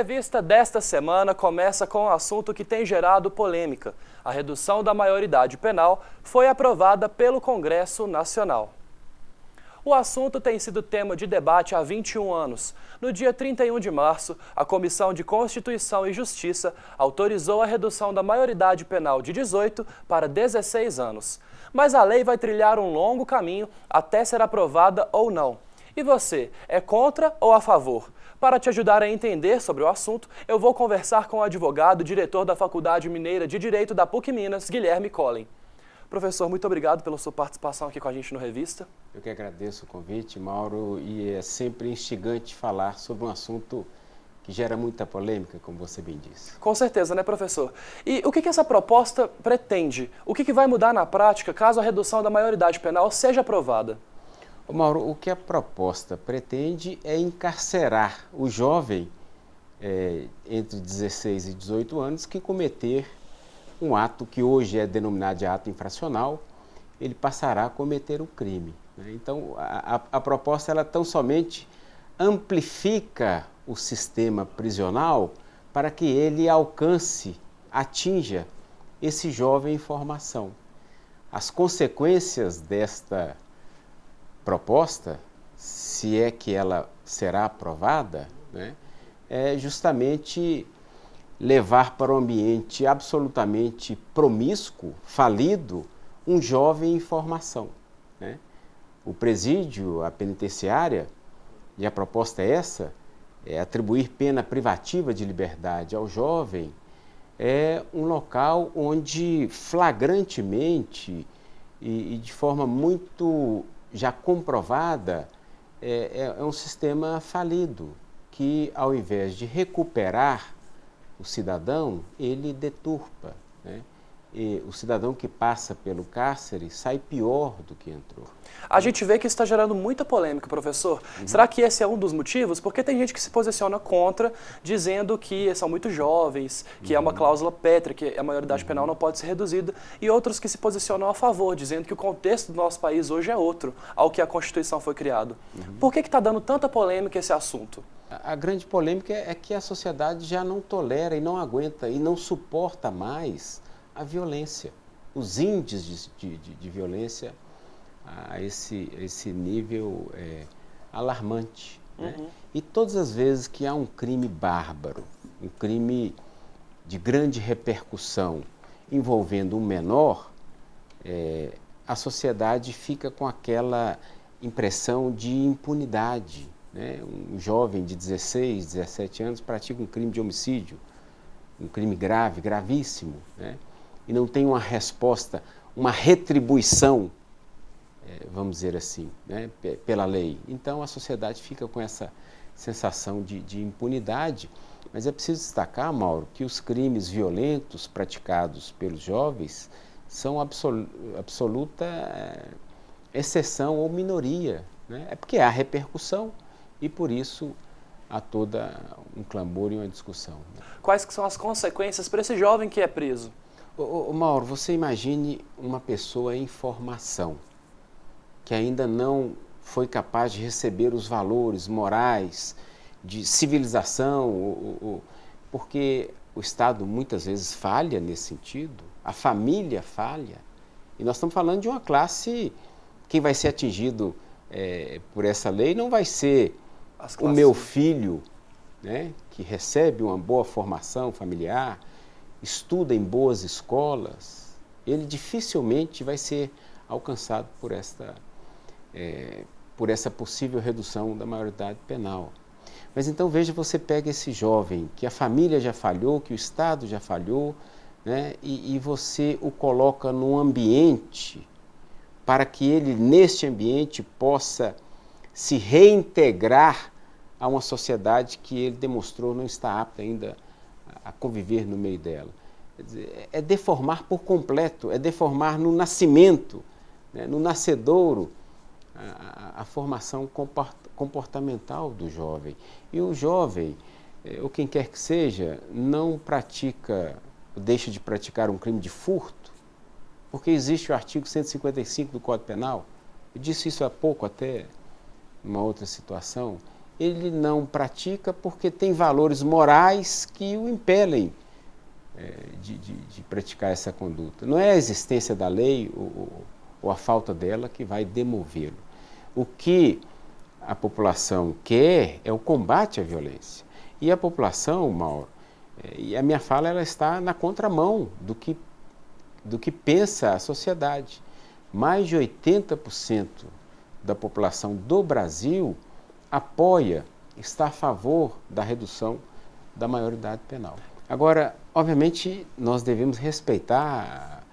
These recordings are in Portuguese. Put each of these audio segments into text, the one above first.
revista desta semana começa com um assunto que tem gerado polêmica. A redução da maioridade penal foi aprovada pelo Congresso Nacional. O assunto tem sido tema de debate há 21 anos. No dia 31 de março, a Comissão de Constituição e Justiça autorizou a redução da maioridade penal de 18 para 16 anos. Mas a lei vai trilhar um longo caminho até ser aprovada ou não. E você, é contra ou a favor? Para te ajudar a entender sobre o assunto, eu vou conversar com o advogado e diretor da Faculdade Mineira de Direito da PUC Minas, Guilherme Collen. Professor, muito obrigado pela sua participação aqui com a gente no Revista. Eu que agradeço o convite, Mauro, e é sempre instigante falar sobre um assunto que gera muita polêmica, como você bem disse. Com certeza, né, professor? E o que essa proposta pretende? O que vai mudar na prática caso a redução da maioridade penal seja aprovada? Mauro, o que a proposta pretende é encarcerar o jovem entre 16 e 18 anos que cometer um ato que hoje é denominado de ato infracional, ele passará a cometer o crime. Então, a proposta ela tão somente amplifica o sistema prisional para que ele atinja esse jovem em formação. As consequências desta proposta, se é que ela será aprovada, é justamente levar para um ambiente absolutamente promíscuo, falido, um jovem em formação. O presídio, a penitenciária, e a proposta é essa, é atribuir pena privativa de liberdade ao jovem, é um local onde flagrantemente e de forma muito já comprovada, é um sistema falido, que ao invés de recuperar o cidadão, ele deturpa. E o cidadão que passa pelo cárcere sai pior do que entrou. A gente vê que isso está gerando muita polêmica, professor. Será que esse é um dos motivos? Porque tem gente que se posiciona contra, dizendo que são muito jovens, que é uma cláusula pétrea, que a maioridade penal não pode ser reduzida, e outros que se posicionam a favor, dizendo que o contexto do nosso país hoje é outro ao que a Constituição foi criada. Por que está dando tanta polêmica esse assunto? A grande polêmica é que a sociedade já não tolera e não aguenta e não suporta mais a violência, os índices de violência a esse nível alarmante. E todas as vezes que há um crime bárbaro, um crime de grande repercussão envolvendo um menor, a sociedade fica com aquela impressão de impunidade. Um jovem de 16, 17 anos pratica um crime de homicídio, um crime grave, gravíssimo, e não tem uma resposta, uma retribuição, vamos dizer assim, pela lei. Então a sociedade fica com essa sensação de impunidade, mas é preciso destacar, Mauro, que os crimes violentos praticados pelos jovens são absoluta exceção ou minoria. É porque há repercussão e por isso há toda um clamor e uma discussão. Quais que são as consequências para esse jovem que é preso? Mauro, você imagine uma pessoa em formação, que ainda não foi capaz de receber os valores morais, de civilização, porque o Estado muitas vezes falha nesse sentido, a família falha, e nós estamos falando de uma classe, quem vai ser atingido por essa lei não vai ser o meu filho, que recebe uma boa formação familiar, estuda em boas escolas, ele dificilmente vai ser alcançado por essa possível redução da maioridade penal. Mas então veja, você pega esse jovem que a família já falhou, que o Estado já falhou, e você o coloca num ambiente para que ele, neste ambiente, possa se reintegrar a uma sociedade que ele demonstrou não estar apta ainda a conviver no meio dela. Quer dizer, é deformar por completo, é deformar no nascimento, no nascedouro, a formação comportamental do jovem. E o jovem, ou quem quer que seja, não deixa de praticar um crime de furto, porque existe o artigo 155 do Código Penal. Eu disse isso há pouco até, numa outra situação, ele não pratica porque tem valores morais que o impelem de praticar essa conduta. Não é a existência da lei ou a falta dela que vai demovê-lo. O que a população quer é o combate à violência. E a população, Mauro, e a minha fala ela está na contramão do que pensa a sociedade. Mais de 80% da população do Brasil apoia, está a favor da redução da maioridade penal. Agora, obviamente, nós devemos respeitar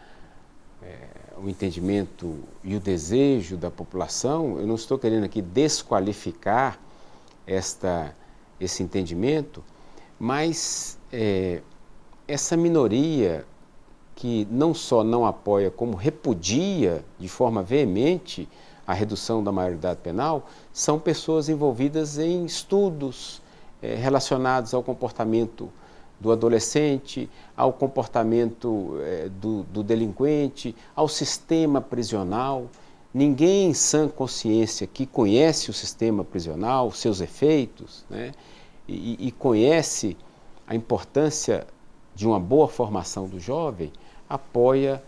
o entendimento e o desejo da população. Eu não estou querendo aqui desqualificar esse entendimento, mas essa minoria que não só não apoia, como repudia de forma veemente a redução da maioridade penal, são pessoas envolvidas em estudos relacionados ao comportamento do adolescente, ao comportamento do delinquente, ao sistema prisional. Ninguém em sã consciência que conhece o sistema prisional, seus efeitos, né, e conhece a importância de uma boa formação do jovem, apoia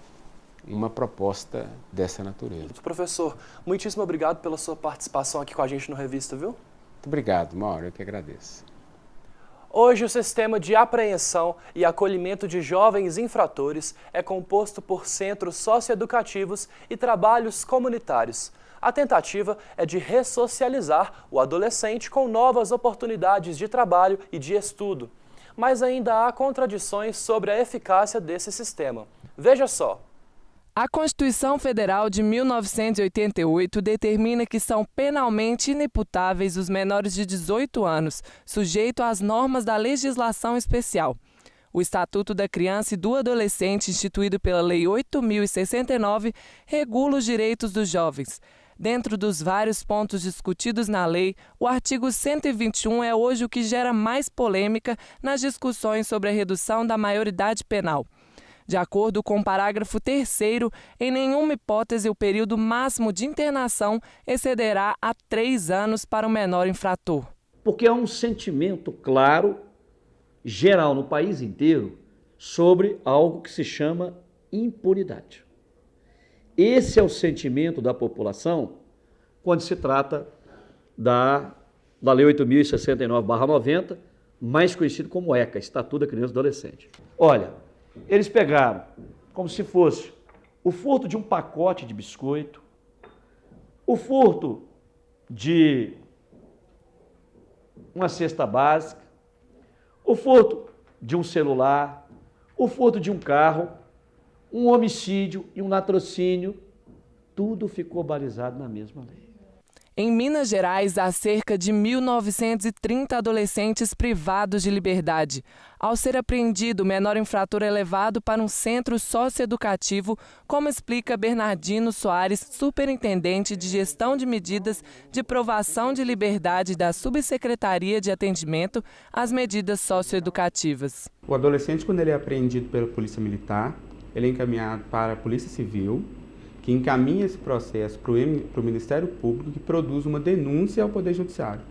uma proposta dessa natureza. Professor, muitíssimo obrigado pela sua participação aqui com a gente no Revista, viu? Muito obrigado, Mauro, eu que agradeço. Hoje, o sistema de apreensão e acolhimento de jovens infratores é composto por centros socioeducativos e trabalhos comunitários. A tentativa é de ressocializar o adolescente com novas oportunidades de trabalho e de estudo. Mas ainda há contradições sobre a eficácia desse sistema. Veja só. A Constituição Federal de 1988 determina que são penalmente inimputáveis os menores de 18 anos, sujeitos às normas da legislação especial. O Estatuto da Criança e do Adolescente, instituído pela Lei 8.069, regula os direitos dos jovens. Dentro dos vários pontos discutidos na lei, o artigo 121 é hoje o que gera mais polêmica nas discussões sobre a redução da maioridade penal. De acordo com o parágrafo 3º, em nenhuma hipótese o período máximo de internação excederá a 3 anos para o menor infrator. Porque há um sentimento claro, geral no país inteiro, sobre algo que se chama impunidade. Esse é o sentimento da população quando se trata da Lei 8.069/90, mais conhecido como ECA, Estatuto da Criança e do Adolescente. Olha, eles pegaram como se fosse o furto de um pacote de biscoito, o furto de uma cesta básica, o furto de um celular, o furto de um carro, um homicídio e um latrocínio, tudo ficou balizado na mesma lei. Em Minas Gerais, há cerca de 1.930 adolescentes privados de liberdade. Ao ser apreendido, o menor infrator é levado para um centro socioeducativo, como explica Bernardino Soares, superintendente de gestão de medidas de provação de liberdade da Subsecretaria de Atendimento às Medidas Socioeducativas. O adolescente, quando ele é apreendido pela Polícia Militar, ele é encaminhado para a Polícia Civil, que encaminha esse processo para o Ministério Público, que produz uma denúncia ao Poder Judiciário.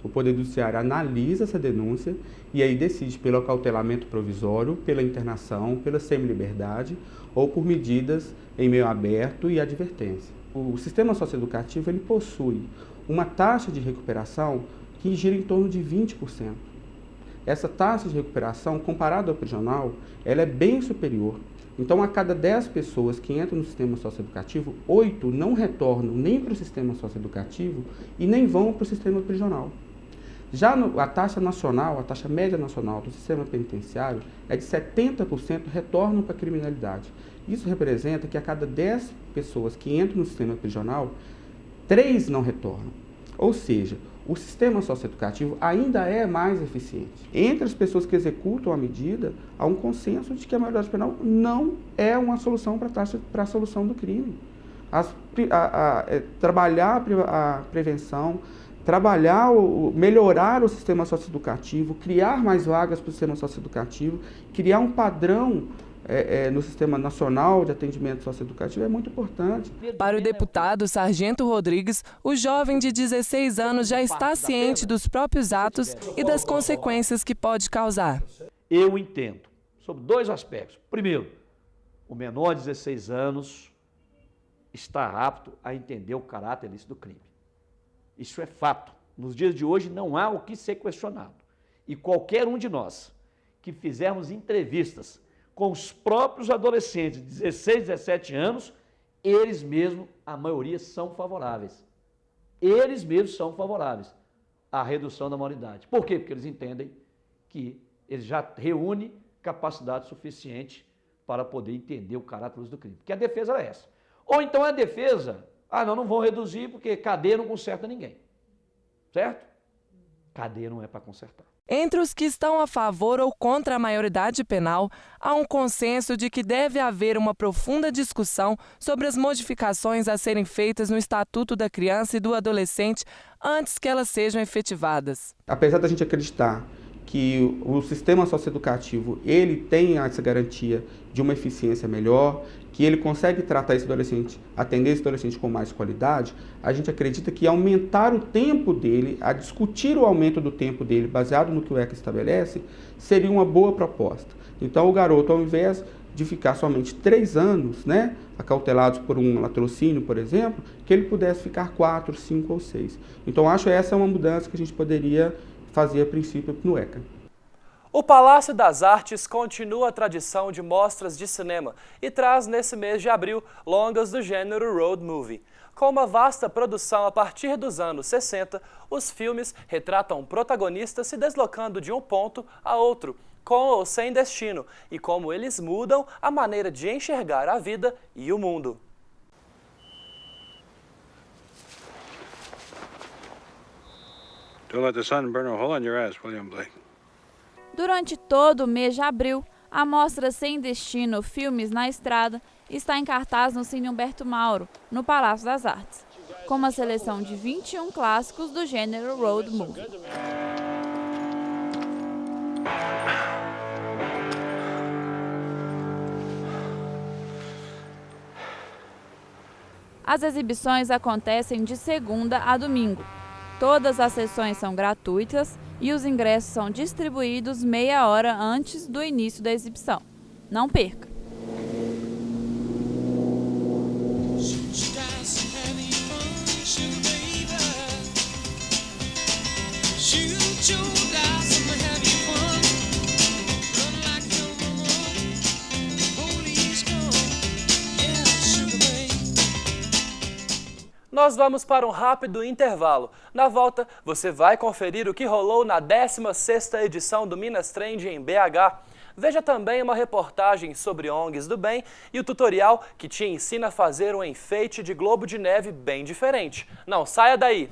O Poder Judiciário analisa essa denúncia e aí decide pelo acautelamento provisório, pela internação, pela semi-liberdade ou por medidas em meio aberto e advertência. O sistema socioeducativo ele possui uma taxa de recuperação que gira em torno de 20%. Essa taxa de recuperação, comparada ao prisional, ela é bem superior. Então, a cada 10 pessoas que entram no sistema socioeducativo, 8 não retornam nem para o sistema socioeducativo e nem vão para o sistema prisional. Já a taxa nacional, a taxa média nacional do sistema penitenciário é de 70% retornam para a criminalidade. Isso representa que a cada 10 pessoas que entram no sistema prisional, 3 não retornam. Ou seja, o sistema socioeducativo ainda é mais eficiente. Entre as pessoas que executam a medida, há um consenso de que a maioridade penal não é uma solução para a solução do crime. Trabalhar a prevenção, melhorar o sistema socioeducativo, criar mais vagas para o sistema socioeducativo, criar um padrão no Sistema Nacional de Atendimento Socioeducativo é muito importante. Para o deputado Sargento Rodrigues, o jovem de 16 anos já está ciente dos próprios atos e das consequências que pode causar. Eu entendo sobre dois aspectos. Primeiro, o menor de 16 anos está apto a entender o caráter ilícito do crime. Isso é fato. Nos dias de hoje não há o que ser questionado. E qualquer um de nós que fizermos entrevistas com os próprios adolescentes de 16, 17 anos, eles mesmos, a maioria, são favoráveis. Eles mesmos são favoráveis à redução da maioridade. Por quê? Porque eles entendem que eles já reúnem capacidade suficiente para poder entender o caráter do crime. Porque a defesa é essa. Ou então a defesa, não vão reduzir porque cadeia não conserta ninguém. Certo? Cadeia não é para consertar. Entre os que estão a favor ou contra a maioridade penal, há um consenso de que deve haver uma profunda discussão sobre as modificações a serem feitas no Estatuto da Criança e do Adolescente antes que elas sejam efetivadas. Apesar da gente acreditar que o sistema socioeducativo ele tem essa garantia de uma eficiência melhor, que ele consegue tratar esse adolescente, atender esse adolescente com mais qualidade, a gente acredita que aumentar o tempo dele, a discutir o aumento do tempo dele, baseado no que o ECA estabelece, seria uma boa proposta. Então o garoto, ao invés de ficar somente 3 anos, acautelados por um latrocínio, por exemplo, que ele pudesse ficar 4, 5 ou 6. Então acho que essa é uma mudança que a gente poderia fazer a princípio no ECA. O Palácio das Artes continua a tradição de mostras de cinema e traz nesse mês de abril longas do gênero road movie. Com uma vasta produção a partir dos anos 60, os filmes retratam protagonistas se deslocando de um ponto a outro, com ou sem destino, e como eles mudam a maneira de enxergar a vida e o mundo. Don't let the sun burn a hole in your ass, William Blake. Durante todo o mês de abril, a mostra Sem Destino Filmes na Estrada está em cartaz no Cine Humberto Mauro, no Palácio das Artes, com uma seleção de 21 clássicos do gênero road movie. As exibições acontecem de segunda a domingo. Todas as sessões são gratuitas e os ingressos são distribuídos meia hora antes do início da exibição. Não perca! Nós vamos para um rápido intervalo. Na volta, você vai conferir o que rolou na 16ª edição do Minas Trend em BH. Veja também uma reportagem sobre ONGs do bem e o tutorial que te ensina a fazer um enfeite de globo de neve bem diferente. Não saia daí!